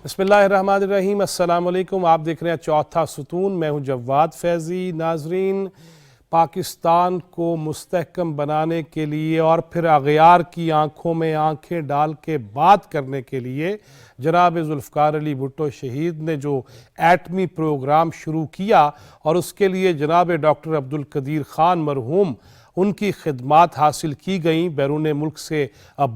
بسم اللہ الرحمن الرحیم۔ السلام علیکم، آپ دیکھ رہے ہیں چوتھا ستون، میں ہوں جواد فیضی۔ ناظرین، پاکستان کو مستحکم بنانے کے لیے اور پھر اغیار کی آنکھوں میں آنکھیں ڈال کے بات کرنے کے لیے جناب ذوالفقار علی بھٹو شہید نے جو ایٹمی پروگرام شروع کیا اور اس کے لیے جناب ڈاکٹر عبدالقدیر خان مرحوم ان کی خدمات حاصل کی گئیں، بیرون ملک سے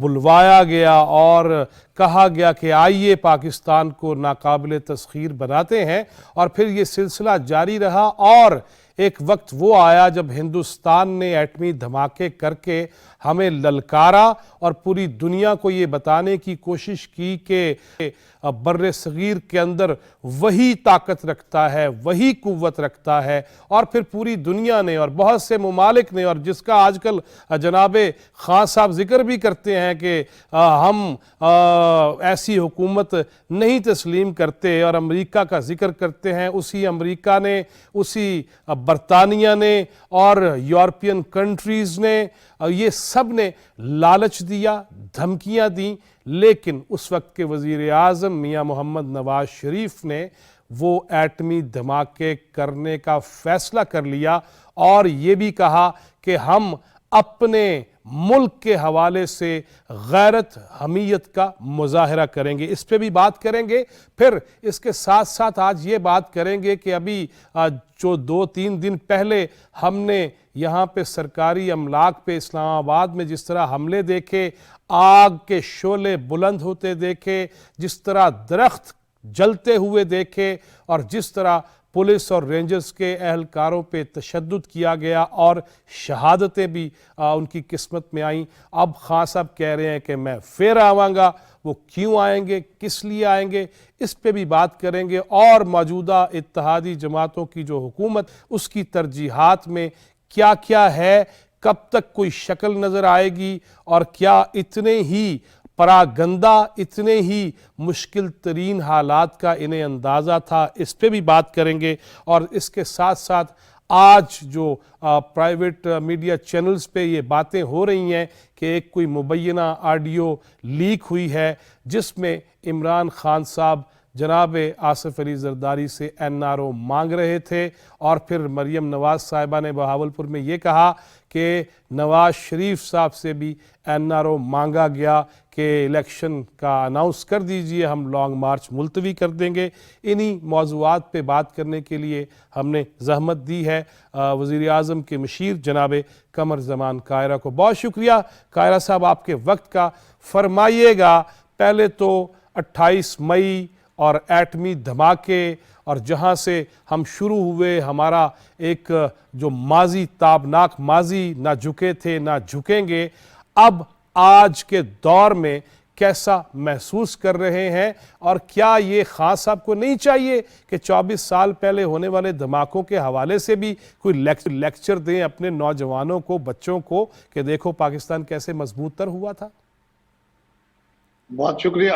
بلوایا گیا اور کہا گیا کہ آئیے پاکستان کو ناقابل تسخیر بناتے ہیں، اور پھر یہ سلسلہ جاری رہا اور ایک وقت وہ آیا جب ہندوستان نے ایٹمی دھماکے کر کے ہمیں للکارا اور پوری دنیا کو یہ بتانے کی کوشش کی کہ بر صغیر کے اندر وہی طاقت رکھتا ہے، وہی قوت رکھتا ہے، اور پھر پوری دنیا نے اور بہت سے ممالک نے، اور جس کا آج کل جناب خان صاحب ذکر بھی کرتے ہیں کہ ہم ایسی حکومت نہیں تسلیم کرتے اور امریکہ کا ذکر کرتے ہیں، اسی امریکہ نے، اسی برطانیہ نے اور یورپین کنٹریز نے، یہ سب نے لالچ دیا، دھمکیاں دیں، لیکن اس وقت کے وزیر اعظم میاں محمد نواز شریف نے وہ ایٹمی دھماکے کرنے کا فیصلہ کر لیا اور یہ بھی کہا کہ ہم اپنے ملک کے حوالے سے غیرت حمیت کا مظاہرہ کریں گے۔ اس پہ بھی بات کریں گے، پھر اس کے ساتھ ساتھ آج یہ بات کریں گے کہ ابھی جو 2-3 دن پہلے ہم نے یہاں پہ سرکاری املاک پہ اسلام آباد میں جس طرح حملے دیکھے، آگ کے شعلے بلند ہوتے دیکھے، جس طرح درخت جلتے ہوئے دیکھے، اور جس طرح پولیس اور رینجرز کے اہلکاروں پہ تشدد کیا گیا اور شہادتیں بھی ان کی قسمت میں آئیں، اب خان صاحب کہہ رہے ہیں کہ میں پھر آواں گا۔ وہ کیوں آئیں گے، کس لیے آئیں گے، اس پہ بھی بات کریں گے، اور موجودہ اتحادی جماعتوں کی جو حکومت اس کی ترجیحات میں کیا کیا ہے، کب تک کوئی شکل نظر آئے گی، اور کیا اتنے ہی پراگندہ، اتنے ہی مشکل ترین حالات کا انہیں اندازہ تھا، اس پہ بھی بات کریں گے۔ اور اس کے ساتھ ساتھ آج جو پرائیویٹ میڈیا چینلز پہ یہ باتیں ہو رہی ہیں کہ ایک کوئی مبینہ آڈیو لیک ہوئی ہے جس میں عمران خان صاحب جناب آصف علی زرداری سے NRO مانگ رہے تھے، اور پھر مریم نواز صاحبہ نے بہاولپور میں یہ کہا کہ نواز شریف صاحب سے بھی NRO مانگا گیا کہ الیکشن کا اناؤنس کر دیجئے، ہم لانگ مارچ ملتوی کر دیں گے۔ انہی موضوعات پہ بات کرنے کے لیے ہم نے زحمت دی ہے وزیر اعظم کے مشیر جناب قمر زمان کائرہ کو۔ بہت شکریہ کائرہ صاحب آپ کے وقت کا۔ فرمائیے گا، پہلے تو 28 مئی اور ایٹمی دھماکے، اور جہاں سے ہم شروع ہوئے، ہمارا ایک جو ماضی، تابناک ماضی، نہ جھکے تھے نہ جھکیں گے، اب آج کے دور میں کیسا محسوس کر رہے ہیں، اور کیا یہ خان صاحب کو نہیں چاہیے کہ 24 سال پہلے ہونے والے دھماکوں کے حوالے سے بھی کوئی لیکچر دیں اپنے نوجوانوں کو، بچوں کو، کہ دیکھو پاکستان کیسے مضبوط تر ہوا تھا؟ بہت شکریہ۔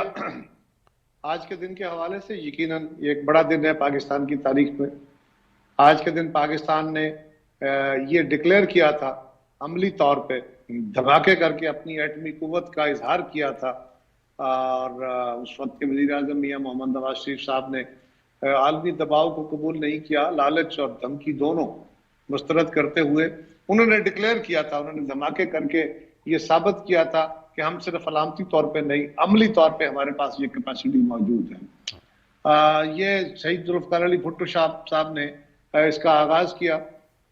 آج کے دن کے حوالے سے یقیناً یہ ایک بڑا دن ہے پاکستان کی تاریخ میں۔ آج کے دن پاکستان نے یہ ڈکلیئر کیا تھا، عملی طور پہ دھماکے کر کے اپنی ایٹمی قوت کا اظہار کیا تھا، اور اس وقت کے وزیر اعظم میاں محمد نواز شریف صاحب نے عالمی دباؤ کو قبول نہیں کیا، لالچ اور دھمکی دونوں مسترد کرتے ہوئے انہوں نے ڈکلیئر کیا تھا، انہوں نے دھماکے کر کے یہ ثابت کیا تھا کہ ہم صرف علامتی طور پہ نہیں، عملی طور پہ ہمارے پاس یہ کیپیسٹی موجود ہے۔ یہ شہید ذوالفقار علی بھٹو صاحب نے اس کا آغاز کیا۔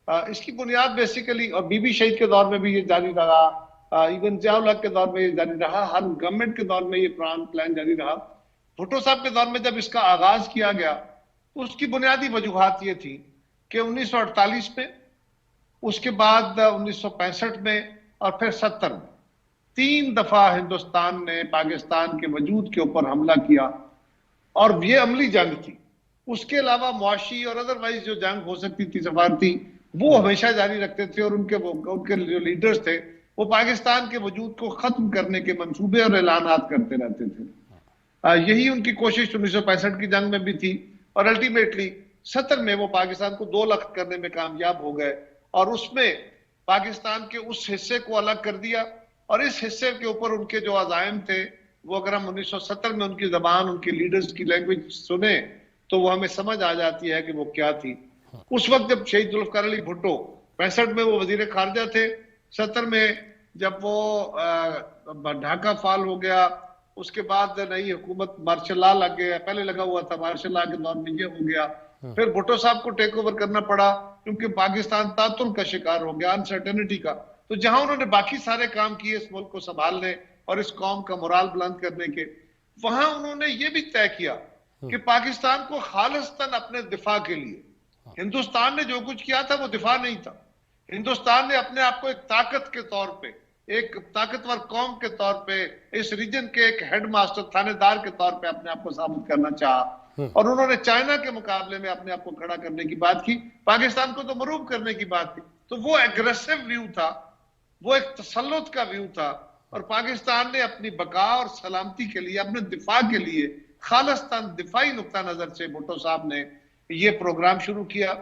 اس کی بنیاد بیسیکلی، اور بی بی شہید کے دور میں بھی یہ جاری رہا، ایون ضیاء الحق کے دور میں یہ جاری رہا، ہر گورنمنٹ کے دور میں یہ پلان جاری رہا۔ بھٹو صاحب کے دور میں جب اس کا آغاز کیا گیا تو اس کی بنیادی وجوہات یہ تھی کہ 1948 میں، اس کے بعد 1965 میں، اور پھر 70 میں 3 دفعہ ہندوستان نے پاکستان کے وجود کے اوپر حملہ کیا، اور یہ عملی جنگ تھی۔ اس کے علاوہ معاشی اور ادروائز جو جنگ ہو سکتی تھی، سفارتی، وہ ہمیشہ جاری رکھتے تھے، اور ان کے جو لیڈرز تھے وہ پاکستان کے وجود کو ختم کرنے کے منصوبے اور اعلانات کرتے رہتے تھے۔ یہی ان کی کوشش 1965 کی جنگ میں بھی تھی، اور الٹیمیٹلی 70 میں وہ پاکستان کو 2 لخت کرنے میں کامیاب ہو گئے، اور اس میں پاکستان کے اس حصے کو الگ کر دیا، اور اس حصے کے اوپر ان کے جو عزائم تھے، وہ اگر ہم 1970 میں ان کی زبان، ان کے لیڈرز کی لینگویج سنیں تو وہ ہمیں سمجھ آ جاتی ہے کہ وہ کیا تھی. اس وقت جب شہید ذوالفقار علی بھٹو 65 میں وہ وزیر خارجہ تھے، 70 میں جب وہ ڈھاکہ فال ہو گیا، اس کے بعد نئی حکومت مارشل لا لگ گیا، پہلے لگا ہوا تھا، مارشل لا کے دور میں یہ ہو گیا. پھر بھٹو صاحب کو ٹیک اوور کرنا پڑا کیونکہ پاکستان تعطل کا شکار ہو گیا، انسرٹینٹی کا. تو جہاں انہوں نے باقی سارے کام کیے اس ملک کو سنبھالنے اور اس قوم کا مورال بلند کرنے کے، وہاں انہوں نے یہ بھی طے کیا کہ پاکستان کو خالصتاً اپنے دفاع کے لیے، ہندوستان نے جو کچھ کیا تھا وہ دفاع نہیں تھا. ہندوستان نے اپنے آپ کو ایک طاقت کے طور پہ، ایک طاقتور قوم کے طور پہ، اس ریجن کے ایک ہیڈ ماسٹر تھانے دار کے طور پہ اپنے آپ کو ثابت کرنا چاہا. اور انہوں نے چائنا کے مقابلے میں اپنے آپ کو کھڑا کرنے کی بات کی، پاکستان کو تو مروب کرنے کی بات کی. تو وہ ایگریسو ویو تھا، وہ ایک تسلط کا ویو تھا، اور پاکستان نے اپنی بقا اور سلامتی کے لیے، اپنے دفاع کے لیے، خالصتاً دفاعی نقطہ نظر سے بھٹو صاحب نے یہ پروگرام شروع کیا.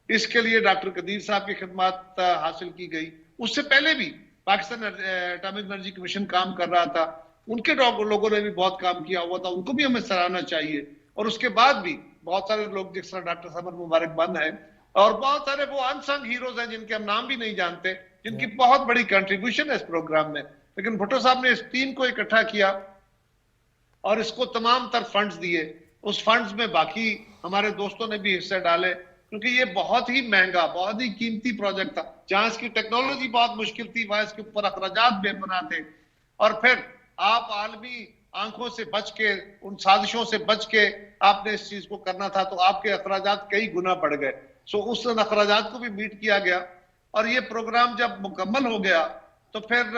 اس کے لیے ڈاکٹر قدیر صاحب کی خدمات حاصل کی گئی. اس سے پہلے بھی پاکستان اٹامک انرجی کمیشن کام کر رہا تھا، ان کے لوگوں نے بھی بہت کام کیا ہوا تھا، ان کو بھی ہمیں سراہنا چاہیے. اور اس کے بعد بھی بہت سارے لوگ جس طرح ڈاکٹر صاحب مبارک بند ہیں، اور بہت سارے وہ انسنگ ہیروز ہیں جن کے ہم نام بھی نہیں جانتے، جن کی بہت بڑی کنٹریبیوشن ہے اس پروگرام میں. لیکن بھٹو صاحب نے اس ٹیم کو اکٹھا کیا اور اس کو تمام تر فنڈز دیے. اس فنڈز میں باقی ہمارے دوستوں نے بھی حصے ڈالے، کیونکہ یہ بہت ہی مہنگا، بہت ہی قیمتی پروجیکٹ تھا. جہاں اس کی ٹیکنالوجی بہت مشکل تھی، وہاں اس کے اوپر اخراجات بے پناہ تھے. اور پھر آپ عالمی آنکھوں سے بچ کے، ان سازشوں سے بچ کے آپ نے اس چیز کو کرنا تھا، تو آپ کے اخراجات کئی گنا بڑھ گئے. اس اخراجات کو بھی میٹ کیا گیا. اور یہ پروگرام جب مکمل ہو گیا تو پھر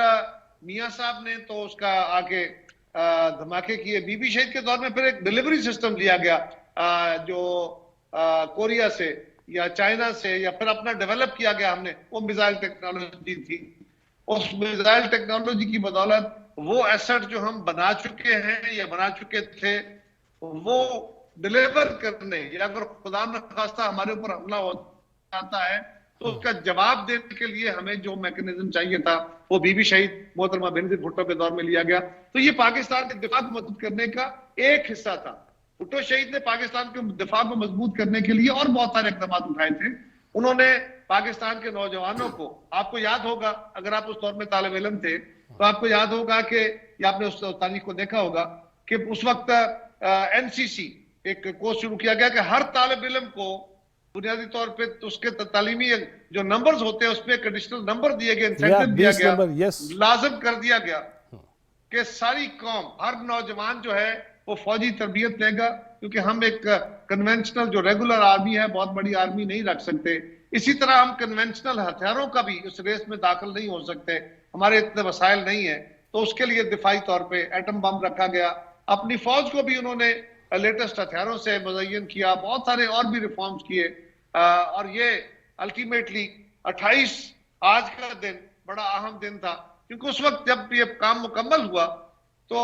میاں صاحب نے تو اس کا آگے دھماکے کیے. بی بی شہید کے دور میں پھر ایک ڈیلیوری سسٹم لیا گیا جو کوریا سے یا چائنا سے یا پھر اپنا ڈیولپ کیا گیا ہم نے، وہ میزائل ٹیکنالوجی تھی. اس میزائل ٹیکنالوجی کی بدولت وہ ایسٹ جو ہم بنا چکے ہیں یا بنا چکے تھے، وہ ڈیلیور کرنے، یا اگر خدا نخواستہ ہمارے اوپر حملہ ہو جاتا ہے تو اس کا جواب دینے کے لیے ہمیں جو میکنزم چاہیے تھا وہ بی بی شہید محترمہ بینظیر بھٹو کے دور میں لیا گیا. تو یہ پاکستان کے دفاع کو مضبوط کرنے کا ایک حصہ تھا. بھٹو شہید نے پاکستان کے دفاع کو مضبوط کرنے کے لیے اور بہت سارے اقدامات اٹھائے تھے. انہوں نے پاکستان کے نوجوانوں کو، آپ کو یاد ہوگا اگر آپ اس دور میں طالب علم تھے تو آپ کو یاد ہوگا کہ، یا آپ نے اس تاریخ کو دیکھا ہوگا کہ اس وقت این سی سی ایک کورس شروع کیا گیا کہ ہر طالب علم کو بنیادی طور پہ اس کے تعلیمی جو نمبرز ہوتے ہیں اس پہ ایک ایڈیشنل نمبر دیے گئے، انسینٹو دیا گیا، لازم کر دیا گیا کہ ساری قوم، ہر نوجوان جو ہے وہ فوجی تربیت لے گا، کیونکہ ہم ایک کنونشنل جو ریگولر آرمی ہے، بہت بڑی آرمی نہیں رکھ سکتے. اسی طرح ہم کنونشنل ہتھیاروں کا بھی اس ریس میں داخل نہیں ہو سکتے، ہمارے اتنے وسائل نہیں ہیں. تو اس کے لیے دفاعی طور پہ ایٹم بم رکھا گیا. اپنی فوج کو بھی انہوں نے لیٹسٹ ہتھیاروں سے مزین کیا، بہت سارے اور بھی ریفارمز کیے. اور یہ الٹیمیٹلی 28 آج کا دن بڑا اہم دن تھا، کیونکہ اس وقت جب یہ کام مکمل ہوا تو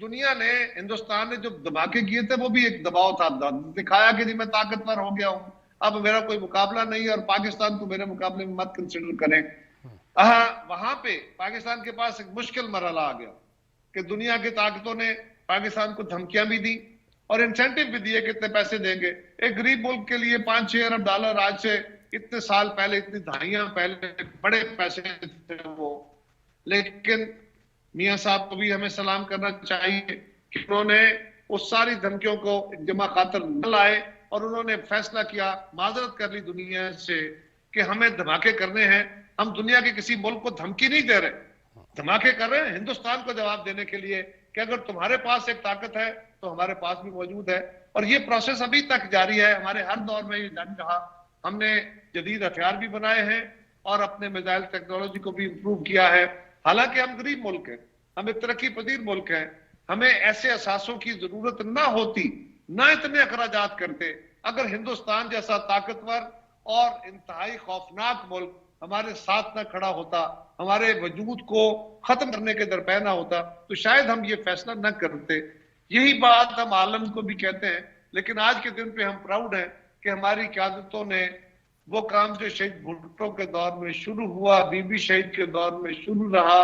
دنیا نے، ہندوستان نے جو دھماکے کیے تھے وہ بھی ایک دباؤ تھا، دکھایا کہ میں طاقتور ہو گیا ہوں، اب میرا کوئی مقابلہ نہیں ہے اور پاکستان کو میرے مقابلے میں مت کنسیڈر کریں. وہاں پہ پاکستان کے پاس ایک مشکل مرحلہ آ گیا کہ دنیا کی طاقتوں نے پاکستان کو دھمکیاں بھی دی اور انسینٹیو بھی دیے کہ اتنے پیسے دیں گے. ایک غریب ملک کے لیے 5-6 ارب ڈالر آج سے اتنے سال پہلے، اتنی دہائیاں پہلے بڑے پیسے تھے وہ. لیکن میاں صاحب کو بھی ہمیں سلام کرنا چاہیے کہ انہوں نے اس ساری دھمکیوں کو جمع خاطر نہ لائے اور انہوں نے فیصلہ کیا، معذرت کر لی دنیا سے کہ ہمیں دھماکے کرنے ہیں. ہم دنیا کے کسی ملک کو دھمکی نہیں دے رہے، دھماکے کر رہے ہیں ہندوستان کو جواب دینے کے لیے کہ اگر تمہارے پاس ایک طاقت ہے تو ہمارے پاس بھی موجود ہے. اور یہ پروسیس ابھی تک جاری ہے، ہمارے ہر دور میں یہ جاری رہا. ہم نے جدید ہتھیار بھی بنائے ہیں اور اپنے میزائل ٹیکنالوجی کو بھی امپروو کیا ہے. حالانکہ ہم غریب ملک ہیں، ہم ایک ترقی پذیر ملک ہیں، ہمیں ایسے اثاثوں کی ضرورت نہ ہوتی، نہ اتنے اخراجات کرتے اگر ہندوستان جیسا طاقتور اور انتہائی خوفناک ملک ہمارے ساتھ نہ کھڑا ہوتا، ہمارے وجود کو ختم کرنے کے درپے نہ ہوتا، تو شاید ہم یہ فیصلہ نہ کرتے. یہی بات ہم عالم کو بھی کہتے ہیں. لیکن آج کے دن پہ ہم پراؤڈ ہیں کہ ہماری قیادتوں نے وہ کام جو شہید بھٹو کے دور میں شروع ہوا، بی بی شہید کے دور میں شروع رہا،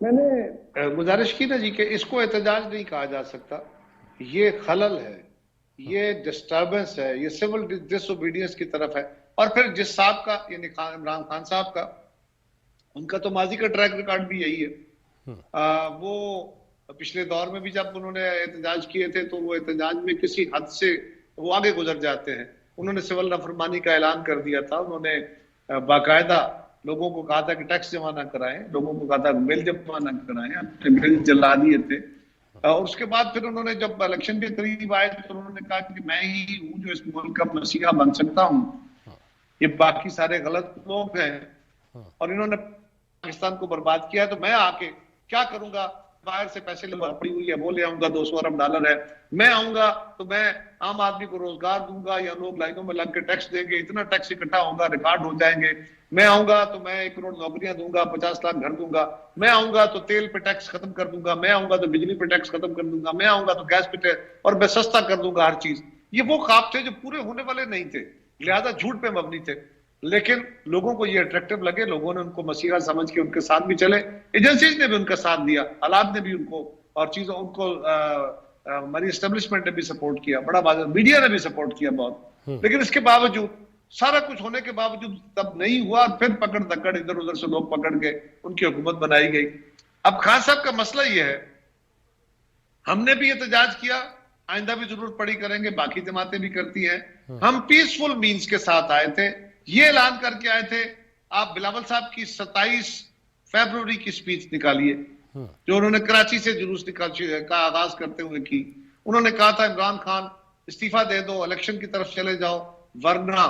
میں نے گزارش کی نا جی کہ اس کو احتجاج نہیں کہا جا سکتا، یہ خلل ہے، یہ ڈسٹربنس ہے، یہ سول ڈس اوبیڈینس کی طرف ہے. اور پھر جس صاحب کا یعنی عمران خان صاحب کا، ان کا تو ماضی کا ٹریک ریکارڈ بھی یہی ہے. وہ پچھلے دور میں بھی جب انہوں نے احتجاج کیے تھے تو وہ احتجاج میں کسی حد سے وہ آگے گزر جاتے ہیں. انہوں نے سول نافرمانی کا اعلان کر دیا تھا، انہوں نے باقاعدہ لوگوں کو کہا تھا کہ ٹیکس جمع نہ کرائیں، لوگوں کو کہا تھا بل جمع نہ کرائیں، اپنے بل جلا دیے تھے. اور اس کے بعد پھر انہوں نے جب الیکشن کے قریب آئے تو انہوں نے کہا کہ میں ہی ہوں جو اس ملک کا مسیحا بن سکتا ہوں، یہ باقی سارے غلط لوگ ہیں اور انہوں نے پاکستان کو برباد کیا، تو میں آ کے کیا کروں گا؟ باہر سے پیسے لے پڑی ہوئی ہے، وہ لے آؤں گا، 200 ارب ڈالر ہے، میں آؤں گا تو میں عام آدمی کو روزگار دوں گا یا لوگ لائنوں میں لگ کے ٹیکس دیں گے، اتنا ٹیکس اکٹھا ہوگا، ریکارڈ ہو جائیں گے. میں آؤں گا تو میں 1 کروڑ نوکریاں دوں گا، 50 لاکھ گھر دوں گا. میں آؤں گا تو تیل پہ ٹیکس ختم کر دوں گا، میں آؤں گا تو بجلی پہ ٹیکس ختم کر دوں گا، میں آؤں گا تو گیس پہ اور میں سستا کر دوں گا ہر چیز. یہ وہ خواب تھے جو پورے ہونے والے نہیں تھے، لہذا جھوٹ پہ مبنی تھے. لیکن لوگوں کو یہ اٹریکٹیو لگے، لوگوں نے ان کو مسیحا سمجھ کے ان کے ساتھ بھی چلے، ایجنسیز نے بھی ان کا ساتھ دیا، حالات نے بھی ان کو اور چیزوں ان کو ہماری اسٹیبلشمنٹ نے بھی سپورٹ کیا، بڑا بازار میڈیا نے بھی سپورٹ کیا بہت. لیکن اس کے باوجود سارا کچھ ہونے کے باوجود تب نہیں ہوا، پھر پکڑ دکڑ ادھر ادھر سے لوگ پکڑ کے ان کی حکومت بنائی گئی. اب خان صاحب کا مسئلہ یہ ہے، ہم نے بھی احتجاج کیا، آئندہ بھی ضرورت پڑی کریں گے، باقی جماعتیں بھی کرتی ہیں. ہم پیسفل مینز کے ساتھ آئے تھے، یہ اعلان کر کے آئے تھے. آپ بلاول صاحب کی 27 فیبروری کی سپیچ نکالیے جو انہوں نے کراچی سے جلوس کا آغاز کرتے ہوئے کی. انہوں نے کہا تھا عمران خان استعفیٰ دے دو، الیکشن کی طرف چلے جاؤ، ورنہ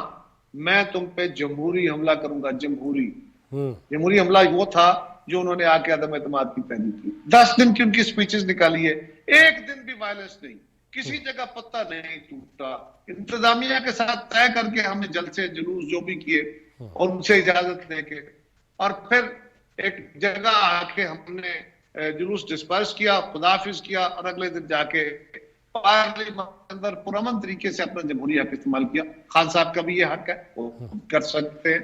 میں تم پہ جمہوری حملہ کروں گا. جمہوری حملہ وہ تھا جو انہوں نے آ کے عدم اعتماد کی پہلی کی. 10 دن کی ان کی سپیچز نکالی ہے، ایک دن بھی وائلنس نہیں، کسی جگہ پتہ نہیں ٹوٹا. انتظامیہ کے ساتھ طے کر کے ہم نے جلسے جلوس جو بھی کیے اور ان سے اجازت لے کے، اور پھر ایک جگہ آ کے ہم نے جلوس ڈسپرس کیا، خداحافظ کیا، اور اگلے دن جا کے پارلیمنٹ اندر پرامن طریقے سے اپنا جمہوری حق استعمال کیا. خان صاحب کا بھی یہ حق ہے، وہ کر سکتے ہیں.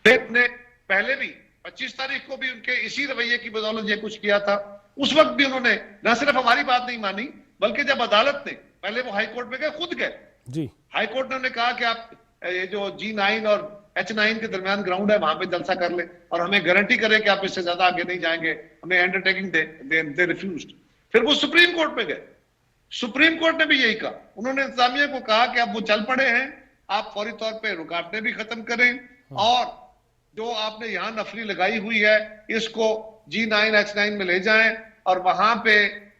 پھر نے پہلے بھی 25 تاریخ کو بھی ان کے اسی رویے کی بدولت یہ کچھ کیا تھا. اس وقت بھی انہوں نے نہ صرف ہماری بات نہیں مانی، بلکہ جب عدالت نے پہلے وہ ہائی کورٹ میں گئے، خود گئے جی، ہائی کورٹ نے کہا کہ آپ یہ جو G9 اور H9 کے درمیان گراؤنڈ ہے وہاں پہ جلسہ کر لیں اور ہمیں گارنٹی کرے کہ آپ اس سے زیادہ آگے نہیں جائیں گے، ہمیں انڈرٹیکنگ دے ریفیوزڈ. پھر وہ سپریم کورٹ میں گئے، سپریم کورٹ نے بھی یہی کہا. انہوں نے انتظامیہ کو کہا کہ اب وہ چل پڑے ہیں، آپ فوری طور پہ رکاوٹیں بھی ختم کریں اور جو آپ نے یہاں نفری لگائی ہوئی ہے اس کو G9 H9 میں لے جائیں اور وہاں پہ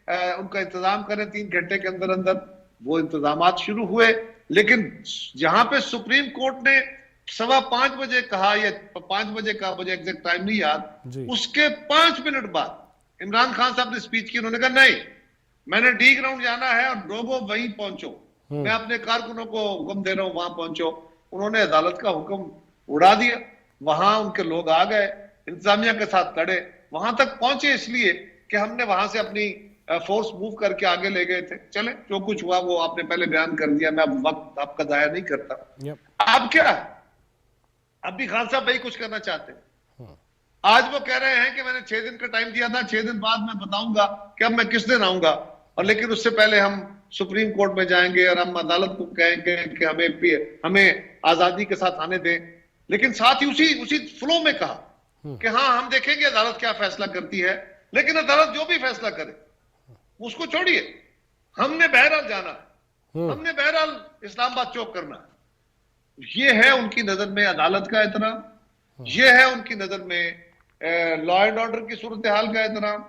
ان کا انتظام کریں 3 گھنٹے کے اندر اندر. وہ انتظامات شروع ہوئے، لیکن جہاں پہ سپریم کورٹ نے 5:15 بجے کہا، یا 5 بجے کا مجھے ایگزیکٹ ٹائم نہیں یاد، اس کے 5 منٹ بعد عمران خان صاحب نے سپیچ کی. انہوں نے کہا نہیں، میں نے ڈی گراؤنڈ جانا ہے اور لوگوں وہیں پہنچو، میں اپنے کارکنوں کو حکم دے رہا ہوں وہاں پہنچو. انہوں نے عدالت کا حکم اڑا دیا، وہاں ان کے لوگ آ گئے، انتظامیہ کے ساتھ لڑے، وہاں تک پہنچے اس لیے کہ ہم نے وہاں سے اپنی فورس موو کر کے آگے لے گئے تھے. چلیں جو کچھ ہوا وہ آپ نے پہلے بیان کر دیا، میں اب وقت آپ کا ضائع نہیں کرتا. اب کیا ہے، اب بھی خان صاحب وہی کچھ کرنا چاہتے ہیں. آج وہ کہہ رہے ہیں کہ میں نے 6 دن کا ٹائم دیا تھا، 6 دن بعد میں بتاؤں گا کہ اب میں کس دن آؤں گا، اور لیکن اس سے پہلے ہم سپریم کورٹ میں جائیں گے اور ہم عدالت کو کہیں گے کہ ہمیں آزادی کے ساتھ آنے دیں. لیکن ساتھ ہی اسی فلو میں کہا کہ ہاں ہم دیکھیں گے عدالت کیا فیصلہ کرتی ہے، لیکن عدالت جو بھی فیصلہ کرے اس کو چھوڑیے، ہم نے بہرحال جانا ہے، ہم نے بہرحال اسلام آباد چوک کرنا ہے. یہ ہے ان کی نظر میں عدالت کا احترام، یہ ہے ان کی نظر میں لا اینڈ آرڈر کی صورتحال کا احترام،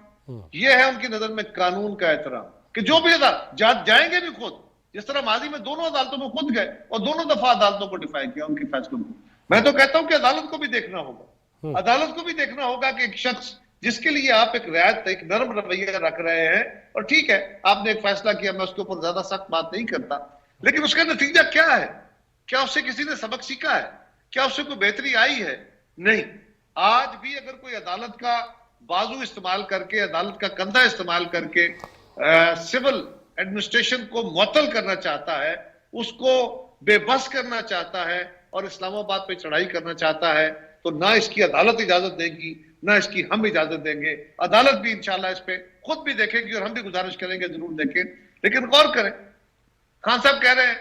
یہ ہے ان کی نظر میں قانون کا احترام کہ جو بھی عدالت جائیں گے بھی خود، جس طرح ماضی میں دونوں عدالتوں میں خود گئے اور دونوں دفعہ عدالتوں کو ڈیفائی کیا ان کے فیصلوں کو. میں تو کہتا ہوں کہ عدالت کو بھی دیکھنا ہوگا، عدالت کو بھی دیکھنا ہوگا کہ ایک شخص جس کے لیے آپ ایک رعایت، ایک نرم رویہ رکھ رہے ہیں، اور ٹھیک ہے آپ نے ایک فیصلہ کیا، میں اس کے اوپر زیادہ سخت بات نہیں کرتا، لیکن اس کا نتیجہ کیا ہے؟ کیا اس سے کسی نے سبق سیکھا ہے؟ کیا اس سے کوئی بہتری آئی ہے؟ نہیں. آج بھی اگر کوئی عدالت کا بازو استعمال کر کے، عدالت کا کندھا استعمال کر کے سول ایڈمنسٹریشن کو معطل کرنا چاہتا ہے، اس کو بے بس کرنا چاہتا ہے اور اسلام آباد پہ چڑھائی کرنا چاہتا ہے، تو نہ اس کی عدالت اجازت دے گی نہ اس کی ہم اجازت دیں گے. عدالت بھی انشاءاللہ اس پہ خود بھی دیکھے گی اور ہم بھی گزارش کریں گے ضرور دیکھیں. لیکن غور کریں, خان صاحب کہہ رہے ہیں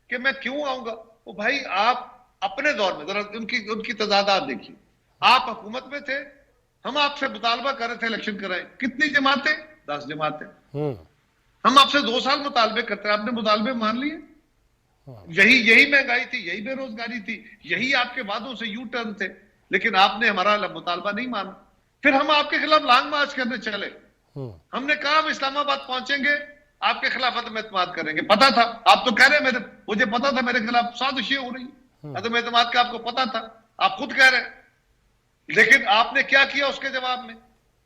کہ میں کیوں آؤں گا. وہ بھائی آپ اپنے دور میں ذرا ان کی تضادات دیکھیے. آپ حکومت میں تھے, ہم آپ سے مطالبہ کر رہے تھے الیکشن کرائیں. کتنی جماعتیں؟ 10 جماعتیں. ہم آپ سے 2 سال مطالبے کرتے ہیں, آپ نے مطالبے مان لیے. یہی مہنگائی تھی, یہی بے روزگاری تھی, یہی آپ کے وعدوں سے یو ٹرن تھے, لیکن آپ نے ہمارا مطالبہ نہیں مانا. پھر ہم آپ کے خلاف لانگ مارچ کرنے چلے. ہم نے کہا ہم اسلام آباد پہنچیں گے, آپ کے خلاف عدم اعتماد کریں گے. پتا تھا, آپ تو کہہ رہے ہیں مجھے پتا تھا میرے خلاف سازشیں ہو رہی ہیں, عدم اعتماد کا آپ کو پتا تھا, آپ خود کہہ رہے ہیں. لیکن آپ نے کیا کیا اس کے جواب میں؟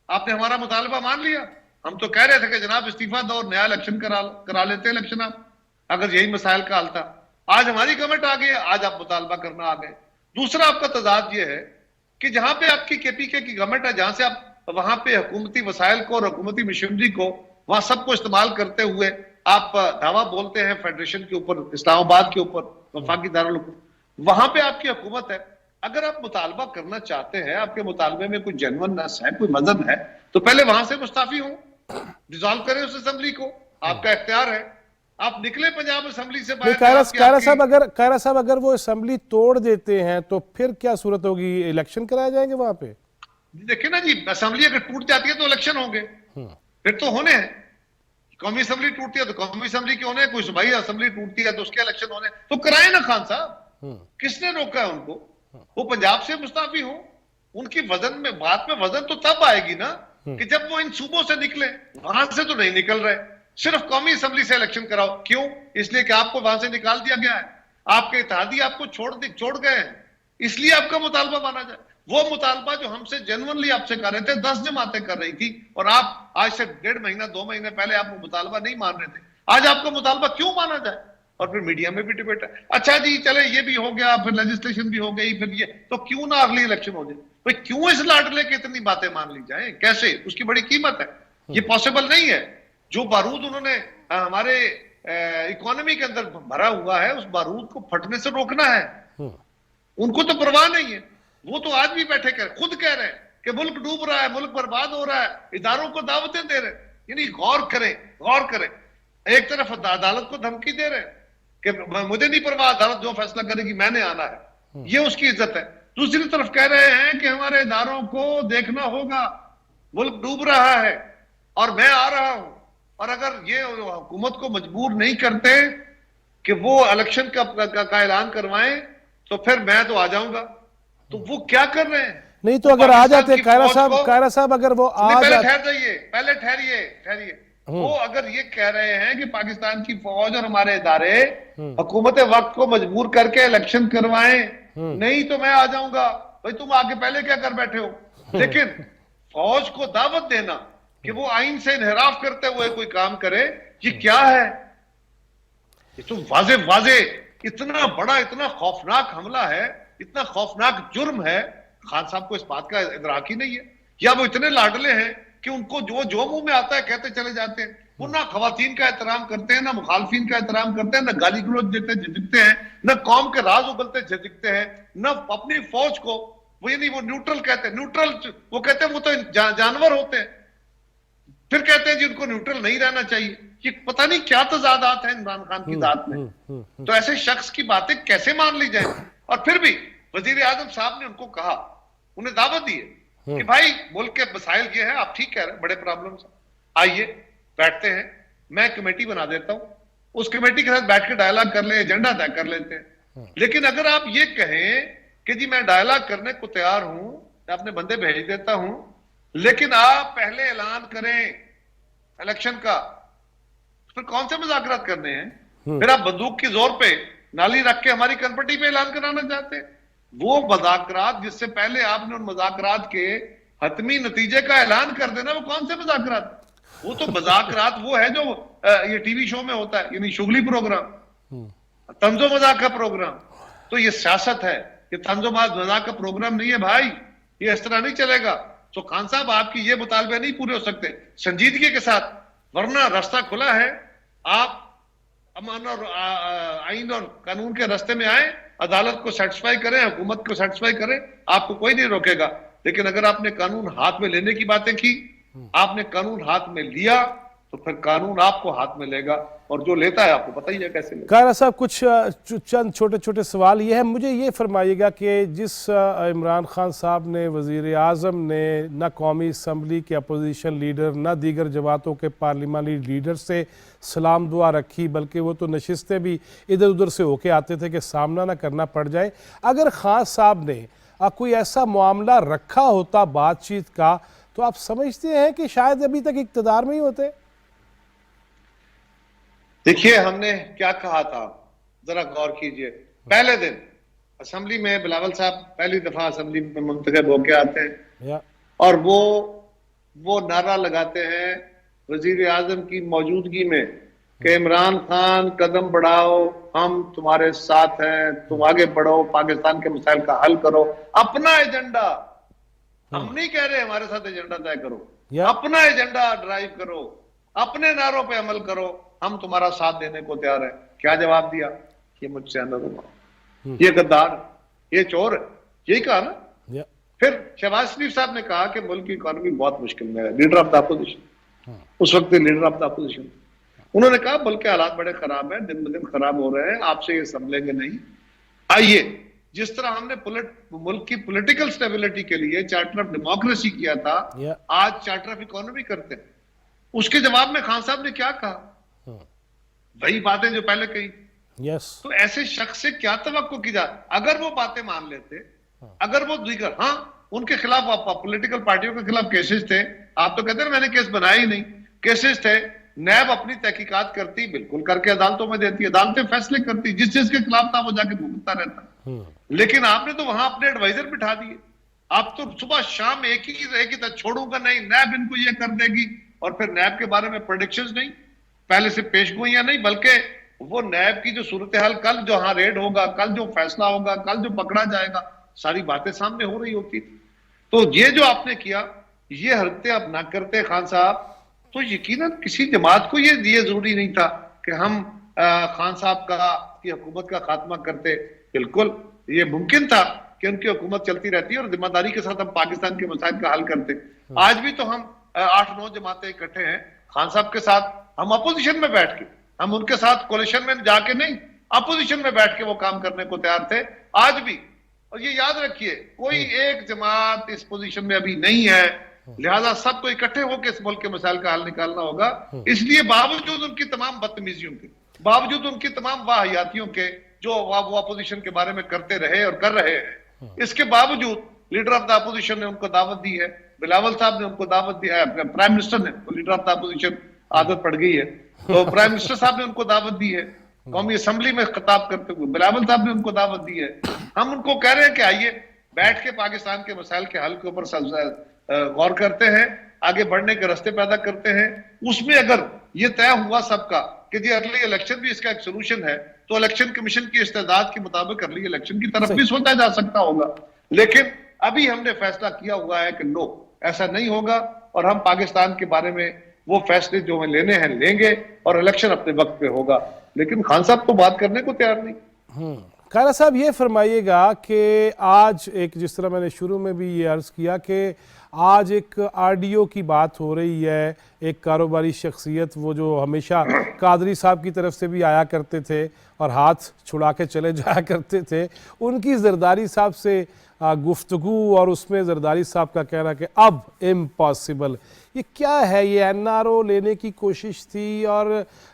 آپ نے ہمارا مطالبہ مان لیا. ہم تو کہہ رہے تھے کہ جناب استعفیٰ دو اور نیا الیکشن کرا لیتے الیکشن آپ, اگر یہی مسائل کا حل تھا. آج ہماری گورنمنٹ آ گئی, آج آپ مطالبہ کرنا آ گئے. دوسرا آپ کا تضاد یہ ہے کہ جہاں پہ آپ کی کے پی کے کی گورنمنٹ ہے, جہاں سے آپ وہاں پہ حکومتی وسائل کو اور حکومتی مشینری کو وہاں سب کو استعمال کرتے ہوئے آپ دعویٰ بولتے ہیں فیڈریشن کے اوپر, اسلام آباد کے اوپر, وفاقی دارالحکومت, وہاں پہ آپ کی حکومت ہے. اگر آپ مطالبہ کرنا چاہتے ہیں, آپ کے مطالبے میں کوئی جینونس ہے, کوئی وزن ہے, تو پہلے وہاں سے مستعفی ہوں, ڈیزالو کریں اس اسمبلی کو, آپ کا اختیار ہے. آپ نکلے پنجاب اسمبلی سے باہر. کائرہ صاحب اگر وہ اسمبلی توڑ دیتے ہیں تو پھر کیا صورت ہوگی؟ الیکشن کرائے جائیں گے وہاں پہ؟ دیکھیں نا جی, اسمبلی اگر ٹوٹ جاتی ہے تو الیکشن ہوں گے, پھر تو ہونے ہیں. قومی اسمبلی ٹوٹتی ہے تو قومی اسمبلی کے ہونے ہیں, کوئی صوبائی اسمبلی ٹوٹتی ہے تو اس کے الیکشن ہونے ہیں. تو کرائیں نا خان صاحب, کس نے روکا ہے ان کو؟ وہ پنجاب سے مستعفی ہوں. ان کی وزن میں, بات میں وزن تو تب آئے گی نا کہ جب وہ ان صوبوں سے نکلے. وہاں سے تو نہیں نکل رہے. صرف قومی اسمبلی سے الیکشن کراؤ. کیوں؟ اس لیے کہ آپ کو وہاں سے نکال دیا گیا ہے, آپ کے اتحادی آپ کو چھوڑ گئے ہیں, اس لیے آپ کا مطالبہ مانا جائے. وہ مطالبہ جو ہم سے جنونلی آپ سے کر رہے تھے, 10 جماعتیں کر رہی تھی, اور آپ آج سے 1.5 مہینہ 2 مہینے پہلے آپ وہ مطالبہ نہیں مان رہے تھے. آج آپ کا مطالبہ کیوں مانا جائے؟ اور پھر میڈیا میں بھی ڈیبیٹ ہے. اچھا جی چلے یہ بھی ہو گیا, پھر لیجسلیشن بھی ہو گئی, پھر یہ تو کیوں نہ اگلی الیکشن ہو جائے؟ بھئی کیوں اس لاڈلے کے اتنی باتیں مان لی جائیں؟ کیسے؟ اس کی بڑی قیمت ہے. یہ پاسبل نہیں ہے. جو بارود انہوں نے ہمارے اکانومی کے اندر بھرا ہوا ہے, اس بارود کو پھٹنے سے روکنا ہے. ان کو تو پرواہ نہیں ہے. وہ تو آج بھی بیٹھے خود کہہ رہے ہیں کہ ملک ڈوب رہا ہے, ملک برباد ہو رہا ہے, اداروں کو دعوتیں دے رہے ہیں. یعنی غور کریں. ایک طرف عدالت کو دھمکی دے رہے ہیں کہ مجھے نہیں پرواہ, عدالت جو فیصلہ کرے گی میں نے آنا ہے, یہ اس کی عزت ہے. دوسری طرف کہہ رہے ہیں کہ ہمارے اداروں کو دیکھنا ہوگا, ملک ڈوب رہا ہے اور میں آ رہا ہوں, اور اگر یہ حکومت کو مجبور نہیں کرتے کہ وہ الیکشن کا اعلان کروائیں تو پھر میں تو آ جاؤں گا. تو وہ کیا کر رہے ہیں؟ نہیں تو اگر آ جاتے کائرہ صاحب اگر وہ آ جاتے, پہلے ٹھہریے. وہ اگر یہ کہہ رہے ہیں کہ پاکستان کی فوج اور ہمارے ادارے حکومت وقت کو مجبور کر کے الیکشن کروائیں, نہیں تو میں آ جاؤں گا. بھئی تم آگے پہلے کیا کر بیٹھے ہو؟ لیکن فوج کو دعوت دینا کہ وہ آئین سے انحراف کرتے ہوئے کوئی کام کرے, یہ کیا ہے؟ یہ تو واضح اتنا بڑا, اتنا خوفناک حملہ ہے, اتنا خوفناک جرم ہے. خان صاحب کو اس بات کا ادراک ہی نہیں ہے, یا وہ اتنے لاڈلے ہیں کہ ان کو جو منہ میں آتا ہے کہتے چلے جاتے ہیں. وہ نہ خواتین کا احترام کرتے ہیں, نہ مخالفین کا احترام کرتے ہیں, نہ گالی گلوچ دیتے جھجکتے ہیں, نہ قوم کے راز اگلتے جھجکتے ہیں, نہ اپنی فوج کو وہ نیوٹرل کہتے ہیں. نیوٹرل وہ کہتے ہیں وہ تو جانور ہوتے ہیں, پھر کہتے ہیں جی ان کو نیوٹرل نہیں رہنا چاہیے. یہ پتہ نہیں کیا تضادات ہیں عمران خان کی ذات میں. تو ایسے شخص کی باتیں کیسے مان لی جائیں؟ اور پھر بھی وزیر اعظم صاحب نے ان کو کہا, انہیں دعوت دی ہے کہ بھائی ملک کے مسائل یہ ہیں, آپ ٹھیک کہہ رہے ہیں, بڑے پرابلمز ہیں, آئیے بیٹھتے ہیں, میں کمیٹی بنا دیتا ہوں, اس کمیٹی کے ساتھ بیٹھ کے ڈائیلاگ کر لیں, ایجنڈا طے کر لیتے ہیں. لیکن اگر آپ یہ کہیں کہ جی میں ڈائیلاگ کرنے کو تیار ہوں, میں اپنے بندے بھیج دیتا ہوں, لیکن آپ پہلے اعلان کریں الیکشن کا, پھر کون سے مذاکرات کرنے ہیں؟ پھر آپ بندوق کی زور پہ نالی رکھ کے ہماری کنپٹی پہ اعلان کرانا چاہتے ہیں. وہ مذاکرات جس سے پہلے آپ نے ان مذاکرات کے حتمی نتیجے کا اعلان کر دینا, وہ کون سے مذاکرات؟ وہ تو مذاکرات وہ ہے جو یہ ٹی وی شو میں ہوتا ہے, یعنی شغلی پروگرام, طنز و مزاح کا پروگرام. تو یہ سیاست ہے, یہ طنز و مزاح کا پروگرام نہیں ہے بھائی, یہ اس طرح نہیں چلے گا. تو خان صاحب آپ کی یہ مطالبے نہیں پورے ہو سکتے سنجیدگی کے ساتھ, ورنہ راستہ کھلا ہے. آپ امان اور آئین اور قانون کے راستے میں آئیں, عدالت کو سیٹسفائی کریں, حکومت کو سیٹسفائی کریں, آپ کو کوئی نہیں روکے گا. لیکن اگر آپ نے قانون ہاتھ میں لینے کی باتیں کی، آپ نے قانون ہاتھ میں لیا تو پھر قانون آپ کو ہاتھ میں لے گا، اور جو لیتا ہے آپ کو پتہ ہی ہے کیسے لیتا ہے۔ قاہرہ صاحب کچھ چند چھوٹے چھوٹے سوال یہ ہے، مجھے یہ فرمائیے گا کہ جس عمران خان صاحب نے، وزیر اعظم نے، نہ قومی اسمبلی کے اپوزیشن لیڈر نہ دیگر جماعتوں کے پارلیمانی لیڈر سے سلام دعا رکھی، بلکہ وہ تو نشستیں بھی ادھر ادھر سے ہو کے آتے تھے کہ سامنا نہ کرنا پڑ جائے، اگر خان صاحب نے کوئی ایسا معاملہ رکھا ہوتا بات چیت کا تو آپ سمجھتے ہیں کہ شاید ابھی تک اقتدار میں ہی ہوتے؟ دیکھیے ہم نے کیا کہا تھا، ذرا غور کیجئے، پہلے دن اسمبلی میں بلاول صاحب پہلی دفعہ اسمبلی میں منتخب ہو کے آتے ہیں اور وہ نعرہ لگاتے ہیں وزیر اعظم کی موجودگی میں کہ عمران خان قدم بڑھاؤ، ہم تمہارے ساتھ ہیں، تم آگے بڑھو، پاکستان کے مسائل کا حل کرو، اپنا ایجنڈا، ہم نہیں کہہ رہے ہمارے ساتھ ایجنڈا طے کرو، اپنا ایجنڈا ڈرائیو کرو، اپنے نعروں پہ عمل کرو، ہم تمہارا ساتھ دینے کو تیار ہیں۔ کیا جواب دیا؟ یہ مجھ سے نہ روما، یہ غدار، یہ چور ہے، یہی کہا نا۔ پھر شہباز شریف صاحب نے کہا کہ ملک کی اکانومی بہت مشکل میں ہے، لیڈر آف دا اپوزیشن، اس وقت لیڈر آف دا اپوزیشن، انہوں نے کہا ملک کے حالات بڑے خراب ہیں، دن بدن خراب ہو رہے ہیں، آپ سے یہ سنبھلیں گے نہیں۔ آئیے جس طرح ہم نے ملک کی پولیٹیکل سٹیبلٹی کے لیے چارٹر آف ڈیموکریسی کیا تھا، آج چارٹر آف اکانومی کرتے ہیں۔ اس کے جواب میں خان صاحب نے کیا کہا؟ وہی باتیں جو پہلے کہی۔ تو ایسے شخص سے کیا توقع کی جائے؟ اگر وہ باتیں مان لیتے، اگر وہ دیگر، ہاں ان کے خلاف پولیٹیکل پارٹیوں کے خلاف کیسز تھے، آپ تو کہتے ہیں میں نے کیس بنایا ہی نہیں، کیسز تھے، نیب اپنی تحقیقات کرتی، بالکل کر کے عدالتوں میں دیتی، عدالتیں فیصلے کرتی، جس چیز کے خلاف تھا وہ جا کے بھگتتا رہتا۔ لیکن آپ نے تو وہاں اپنے ایڈوائزر بٹھا دیے، آپ تو صبح شام ایک ہی رہے گی، چھوڑوں گا نہیں، نیب ان کو یہ کر دے گی، اور پھر نیب کے بارے میں پریڈکشنز نہیں، پہلے سے پیش گوئیاں نہیں، بلکہ وہ نیب کی جو صورتحال، کل جو ہاں ریڈ ہوگا، کل جو فیصلہ ہوگا، کل جو پکڑا جائے گا، ساری باتیں سامنے ہو رہی ہوتی تھی۔ تو یہ جو آپ نے کیا، یہ حرکتیں آپ نہ کرتے خان صاحب تو یقیناً کسی جماعت کو یہ ضروری نہیں تھا کہ ہم خان صاحب کی حکومت کا خاتمہ کرتے۔ بالکل یہ ممکن تھا کہ ان کی حکومت چلتی رہتی اور ذمہ داری کے ساتھ ہم پاکستان کے مسائل کا حل کرتے۔ آج بھی تو ہم 8-9 جماعتیں اکٹھے ہیں خان صاحب کے ساتھ، ہم اپوزیشن میں بیٹھ کے، ہم ان کے ساتھ کولیشن میں جا کے نہیں، اپوزیشن میں بیٹھ کے وہ کام کرنے کو تیار تھے آج بھی۔ اور یہ یاد رکھیے کوئی ایک جماعت اس پوزیشن میں ابھی نہیں ہے، لہذا سب کو اکٹھے ہو کے اس ملک کے مسائل کا حل نکالنا ہوگا۔ اس لیے باوجود ان کی تمام بدتمیزیوں کے، باوجود ان کی تمام واہیاتیوں کے جو وہ اپوزیشن کے بارے میں کرتے رہے اور کر رہے ہیں، اس کے باوجود لیڈر آف دا اپوزیشن نے ان کو دعوت دی ہے، بلاول صاحب نے ان کو دعوت دی ہے، پرائم منسٹر نے، لیڈر آف دا اپوزیشن عادت پڑ گئی ہے تو پرائم منسٹر صاحب نے ان کو دعوت دی ہے، قومی اسمبلی میں خطاب کرتے ہوئے بلاول صاحب نے ان کو دعوت دی ہے۔ ہم ان کو کہہ رہے ہیں کہ آئیے بیٹھ کے پاکستان کے مسائل کے حل کے اوپر غور کرتے ہیں، آگے بڑھنے کے راستے پیدا کرتے ہیں۔ اس میں اگر یہ طے ہوا سب کا کہ جی ارلی الیکشن بھی اس کا ایک سولوشن ہے، تو الیکشن کمیشن کی استعداد کے مطابق ارلی الیکشن کی طرف بھی سوچا جا سکتا ہوگا، لیکن ابھی ہم نے فیصلہ کیا ہوا ہے کہ نو، ایسا نہیں ہوگا، اور ہم پاکستان کے بارے میں وہ فیصلے جو ہمیں لینے ہیں لیں گے، اور الیکشن اپنے وقت پہ ہوگا۔ لیکن خان صاحب تو بات کرنے کو تیار نہیں۔ قاہرہ صاحب یہ فرمائیے گا کہ آج ایک، جس طرح میں نے شروع میں بھی یہ عرض کیا کہ آج ایک RDO کی بات ہو رہی ہے، ایک کاروباری شخصیت، وہ جو ہمیشہ قادری صاحب کی طرف سے بھی آیا کرتے تھے اور ہاتھ چھڑا کے چلے جایا کرتے تھے، ان کی زرداری صاحب سے گفتگو، اور اس میں زرداری صاحب کا کہنا کہ اب امپاسبل، یہ کیا ہے؟ یہ NRO لینے کی کوشش تھی، اور